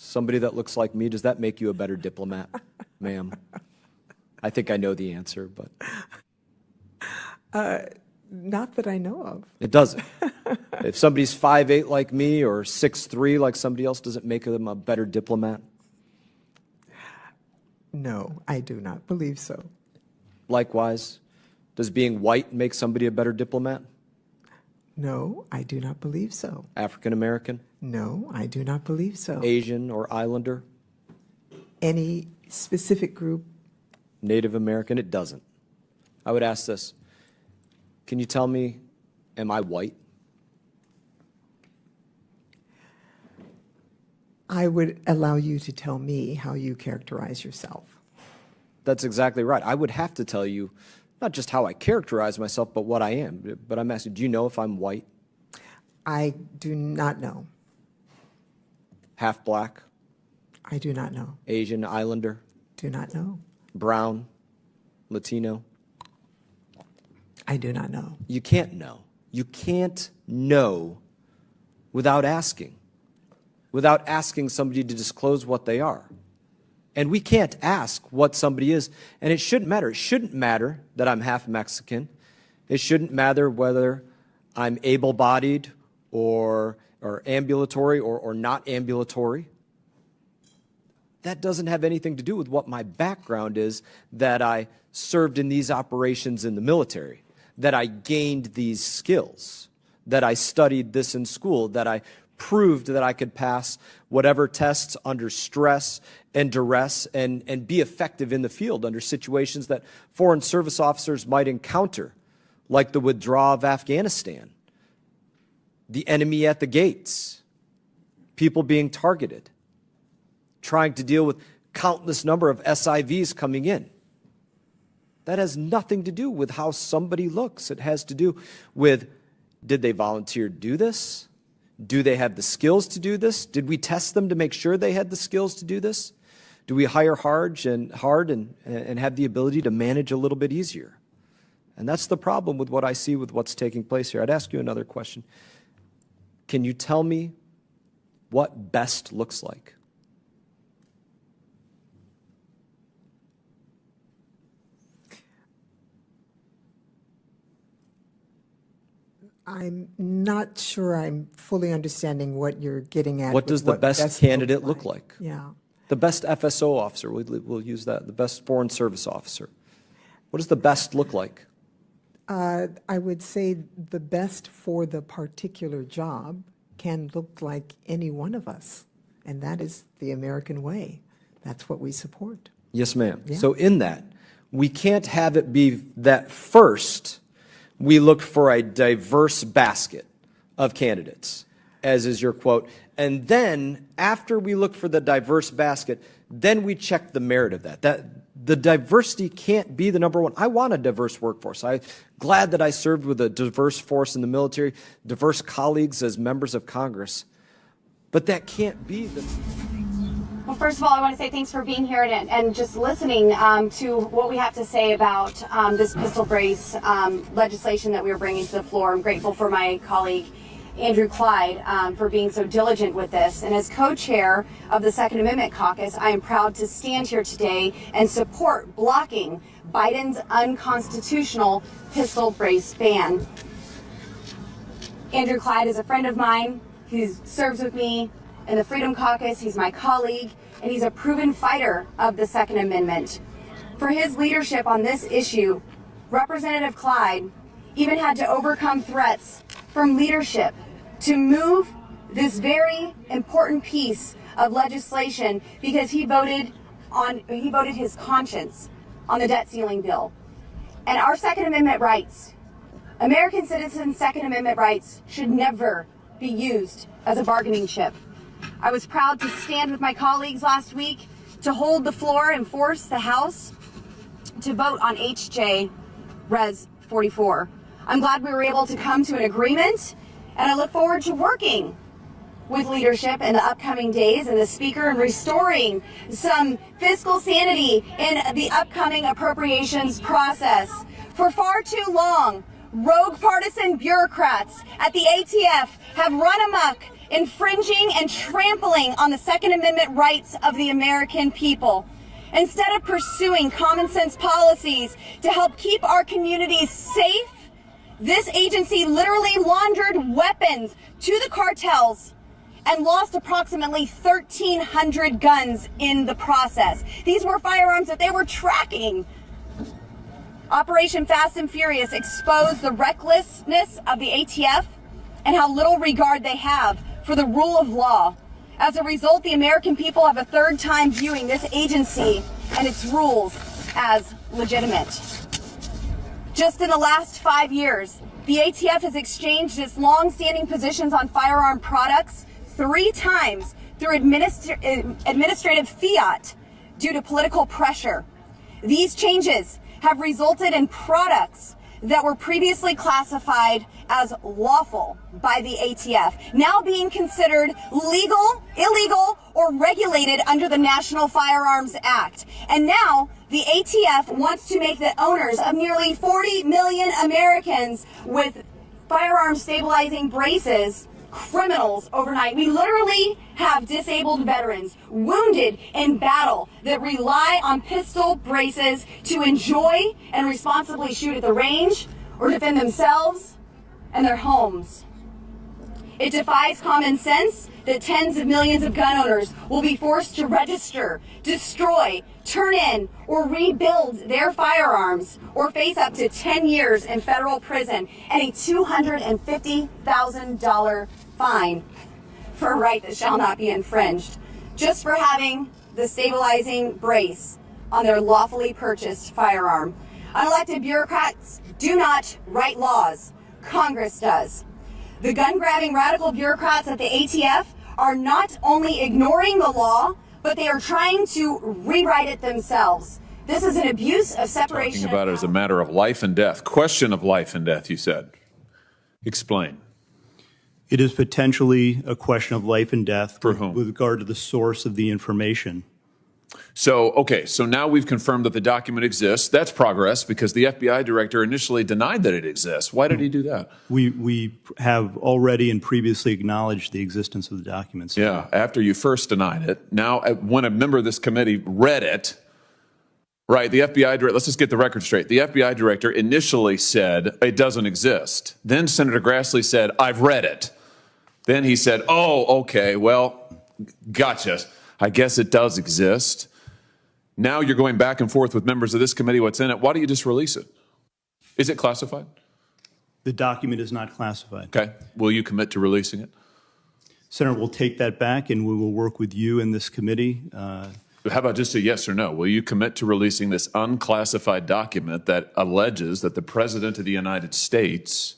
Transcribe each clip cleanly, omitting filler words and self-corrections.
somebody that looks like me, does that make you a better diplomat, ma'am? I think I know the answer, but. Not that I know of. It doesn't. If somebody's 5'8" like me or 6'3" like somebody else, does it make them a better diplomat? No, I do not believe so. Likewise, does being white make somebody a better diplomat? No, I do not believe so. African American? No, I do not believe so. Asian or Islander? Any specific group? Native American? It doesn't. I would ask this. Can you tell me, am I white? I would allow you to tell me how you characterize yourself. That's exactly right. I would have to tell you not just how I characterize myself, but what I am. But I'm asking, do you know if I'm white? I do not know. Half black? I do not know. Asian, Islander? Do not know. Brown? Latino? I do not know. You can't know. You can't know without asking somebody to disclose what they are. And we can't ask what somebody is, and it shouldn't matter. It shouldn't matter that I'm half Mexican. It shouldn't matter whether I'm able-bodied or ambulatory or not ambulatory. That doesn't have anything to do with what my background is, that I served in these operations in the military, that I gained these skills, that I studied this in school, that I proved that I could pass whatever tests under stress and duress and be effective in the field under situations that foreign service officers might encounter, like the withdrawal of Afghanistan, the enemy at the gates, people being targeted, trying to deal with countless number of SIVs coming in. That has nothing to do with how somebody looks. It has to do with, did they volunteer to do this? Do they have the skills to do this? Did we test them to make sure they had the skills to do this? Do we hire hard and have the ability to manage a little bit easier? And that's the problem with what I see with what's taking place here. I'd ask you another question. Can you tell me what best looks like? I'm not sure I'm fully understanding what you're getting at. What does the best candidate look like? Yeah. The best FSO officer, we'll use that, the best foreign service officer. What does the best look like? I would say the best for the particular job can look like any one of us, and that is the American way. That's what we support. Yes, ma'am. Yeah. So in that, we can't have it be that first we look for a diverse basket of candidates, as is your quote, and then after we look for the diverse basket, then we check the merit of that. The diversity can't be the number one. I want a diverse workforce. I'm glad that I served with a diverse force in the military, diverse colleagues as members of Congress, but that can't be the... Well, first of all, I want to say thanks for being here and just listening to what we have to say about this pistol brace legislation that we are bringing to the floor. I'm grateful for my colleague, Andrew Clyde, for being so diligent with this. And as co-chair of the Second Amendment Caucus, I am proud to stand here today and support blocking Biden's unconstitutional pistol brace ban. Andrew Clyde is a friend of mine. He serves with me in the Freedom Caucus. He's my colleague, and he's a proven fighter of the Second Amendment. For his leadership on this issue, Representative Clyde even had to overcome threats from leadership to move this very important piece of legislation because he voted his conscience on the debt ceiling bill. And our Second Amendment rights, American citizens' Second Amendment rights, should never be used as a bargaining chip. I was proud to stand with my colleagues last week to hold the floor and force the House to vote on HJ Res 44. I'm glad we were able to come to an agreement, and I look forward to working with leadership in the upcoming days and the Speaker and restoring some fiscal sanity in the upcoming appropriations process. For far too long, rogue partisan bureaucrats at the ATF have run amok infringing and trampling on the Second Amendment rights of the American people. Instead of pursuing common sense policies to help keep our communities safe, this agency literally laundered weapons to the cartels and lost approximately 1,300 guns in the process. These were firearms that they were tracking. Operation Fast and Furious exposed the recklessness of the ATF and how little regard they have for the rule of law. As a result, the American people have a third time viewing this agency and its rules as legitimate. Just in the last 5 years, the ATF has exchanged its long-standing positions on firearm products 3 times through administrative fiat due to political pressure. These changes have resulted in products that were previously classified as lawful by the ATF, now being considered legal, illegal, or regulated under the National Firearms Act. And now the ATF wants to make the owners of nearly 40 million Americans with firearm stabilizing braces criminals overnight. We literally have disabled veterans wounded in battle that rely on pistol braces to enjoy and responsibly shoot at the range or defend themselves and their homes. It defies common sense that tens of millions of gun owners will be forced to register, destroy, turn in, or rebuild their firearms or face up to 10 years in federal prison and a $250,000 fine for a right that shall not be infringed, just for having the stabilizing brace on their lawfully purchased firearm. Unelected bureaucrats do not write laws. Congress does. The gun-grabbing radical bureaucrats at the ATF are not only ignoring the law, but they are trying to rewrite it themselves. This is an abuse of separation. Talking about it as a matter of life and death. Question of life and death, you said. Explain. It is potentially a question of life and death For whom? with regard to the source of the information. So, okay, so now we've confirmed that the document exists. That's progress because the FBI director initially denied that it exists. Why did he do that? We have already and previously acknowledged the existence of the documents. Yeah, after you first denied it. Now, when a member of this committee read it, right, the FBI director, let's just get the record straight. The FBI director initially said it doesn't exist. Then Senator Grassley said, I've read it. Then he said, oh, okay, well, gotcha. I guess it does exist. Now you're going back and forth with members of this committee what's in it. Why don't you just release it? Is it classified? The document is not classified. Okay. Will you commit to releasing it? Senator, we'll take that back and we will work with you and this committee. How about just a yes or no? Will you commit to releasing this unclassified document that alleges that the President of the United States,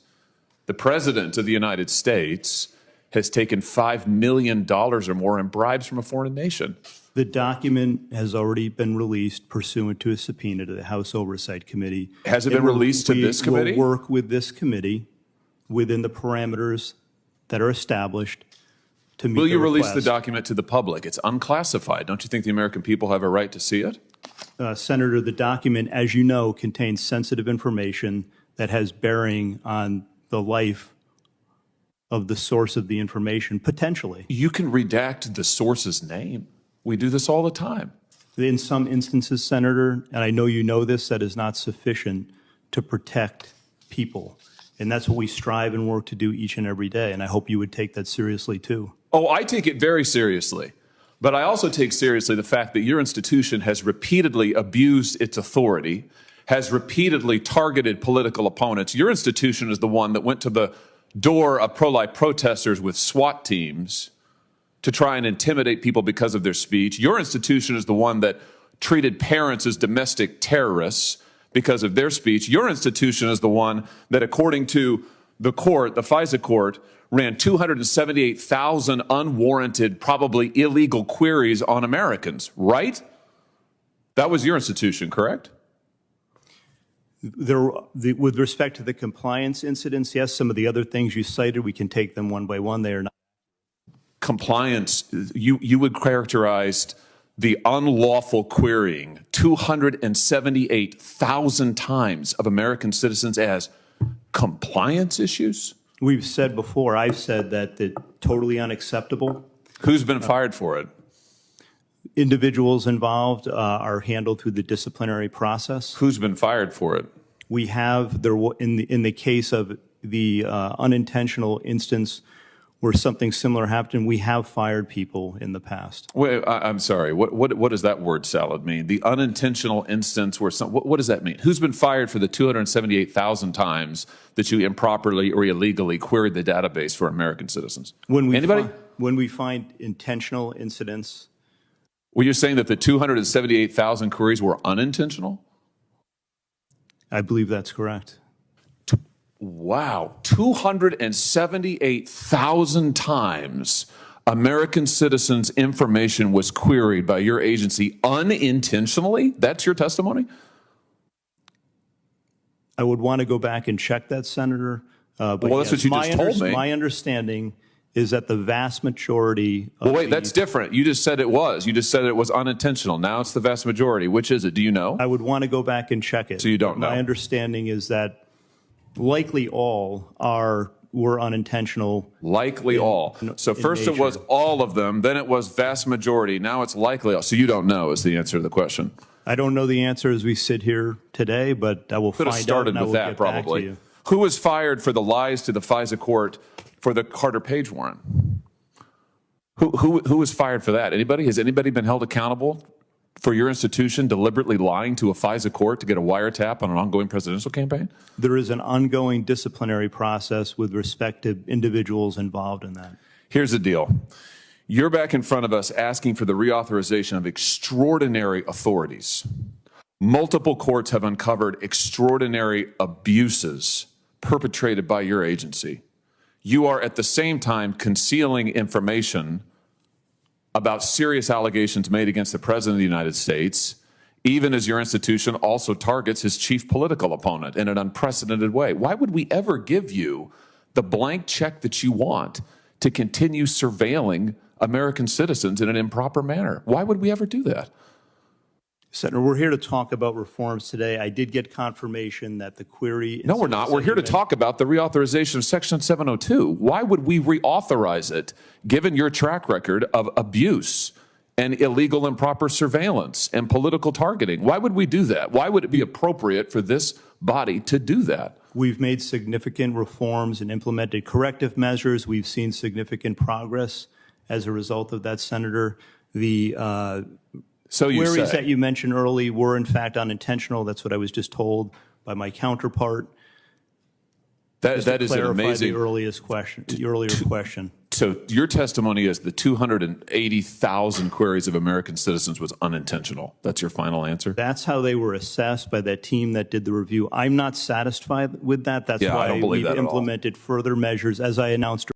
has taken $5 million or more in bribes from a foreign nation? The document has already been released pursuant to a subpoena to the House Oversight Committee. Has it been released to this committee? We will work with this committee within the parameters that are established to meet the request. Will you release the document to the public? It's unclassified. Don't you think the American people have a right to see it? Senator, the document, as you know, contains sensitive information that has bearing on the life of the source of the information, potentially. You can redact the source's name. We do this all the time. In some instances, Senator, and I know you know this, that is not sufficient to protect people. And that's what we strive and work to do each and every day. And I hope you would take that seriously, too. Oh, I take it very seriously. But I also take seriously the fact that your institution has repeatedly abused its authority, has repeatedly targeted political opponents. Your institution is the one that went to the door of pro-life protesters with SWAT teams to try and intimidate people because of their speech. Your institution is the one that treated parents as domestic terrorists because of their speech. Your institution is the one that, according to the court, the FISA court, ran 278,000 unwarranted, probably illegal queries on Americans, right? That was your institution, correct? With respect to the compliance incidents, yes, some of the other things you cited, we can take them one by one. They are not. Compliance, you would characterize the unlawful querying 278,000 times of American citizens as compliance issues? We've said before, I've said that totally unacceptable. Who's been fired for it? Individuals involved are handled through the disciplinary process. Who's been fired for it? We have, in the case of the unintentional instance where something similar happened, we have fired people in the past. Wait, I'm sorry. What does that word salad mean? The unintentional instance where what does that mean? Who's been fired for the 278,000 times that you improperly or illegally queried the database for American citizens? Anybody? When we find intentional incidents. Were you saying that the 278,000 queries were unintentional? I believe that's correct. Wow, 278,000 times American citizens' information was queried by your agency unintentionally? That's your testimony? I would want to go back and check that, Senator. But well, that's what you just told me. My understanding is that the vast majority of Well, wait, that's different. You just said it was. You just said it was unintentional. Now it's the vast majority. Which is it? Do you know? I would want to go back and check it. So you don't know? My understanding is that likely all were unintentional. Likely all. So first it was all of them, then it was vast majority. Now it's likely all. So you don't know is the answer to the question. I don't know the answer as we sit here today, but I will Could have find out started and I with will that get back to probably. you. Who was fired for the lies to the FISA court for the Carter Page warrant? Who was fired for that? Anybody? Has anybody been held accountable for your institution deliberately lying to a FISA court to get a wiretap on an ongoing presidential campaign? There is an ongoing disciplinary process with respect to individuals involved in that. Here's the deal. You're back in front of us asking for the reauthorization of extraordinary authorities. Multiple courts have uncovered extraordinary abuses perpetrated by your agency. You are at the same time concealing information about serious allegations made against the President of the United States, even as your institution also targets his chief political opponent in an unprecedented way. Why would we ever give you the blank check that you want to continue surveilling American citizens in an improper manner? Why would we ever do that? Senator, we're here to talk about reforms today. I did get confirmation that the query... No, we're not. We're here to talk about the reauthorization of Section 702. Why would we reauthorize it, given your track record of abuse and illegal improper surveillance and political targeting? Why would we do that? Why would it be appropriate for this body to do that? We've made significant reforms and implemented corrective measures. We've seen significant progress as a result of that, Senator. The queries that you mentioned early were, in fact, unintentional. That's what I was just told by my counterpart. That is an amazing... The earlier question. So your testimony is the 280,000 queries of American citizens was unintentional. That's your final answer? That's how they were assessed by that team that did the review. I'm not satisfied with that. That's why we've implemented further measures, as I announced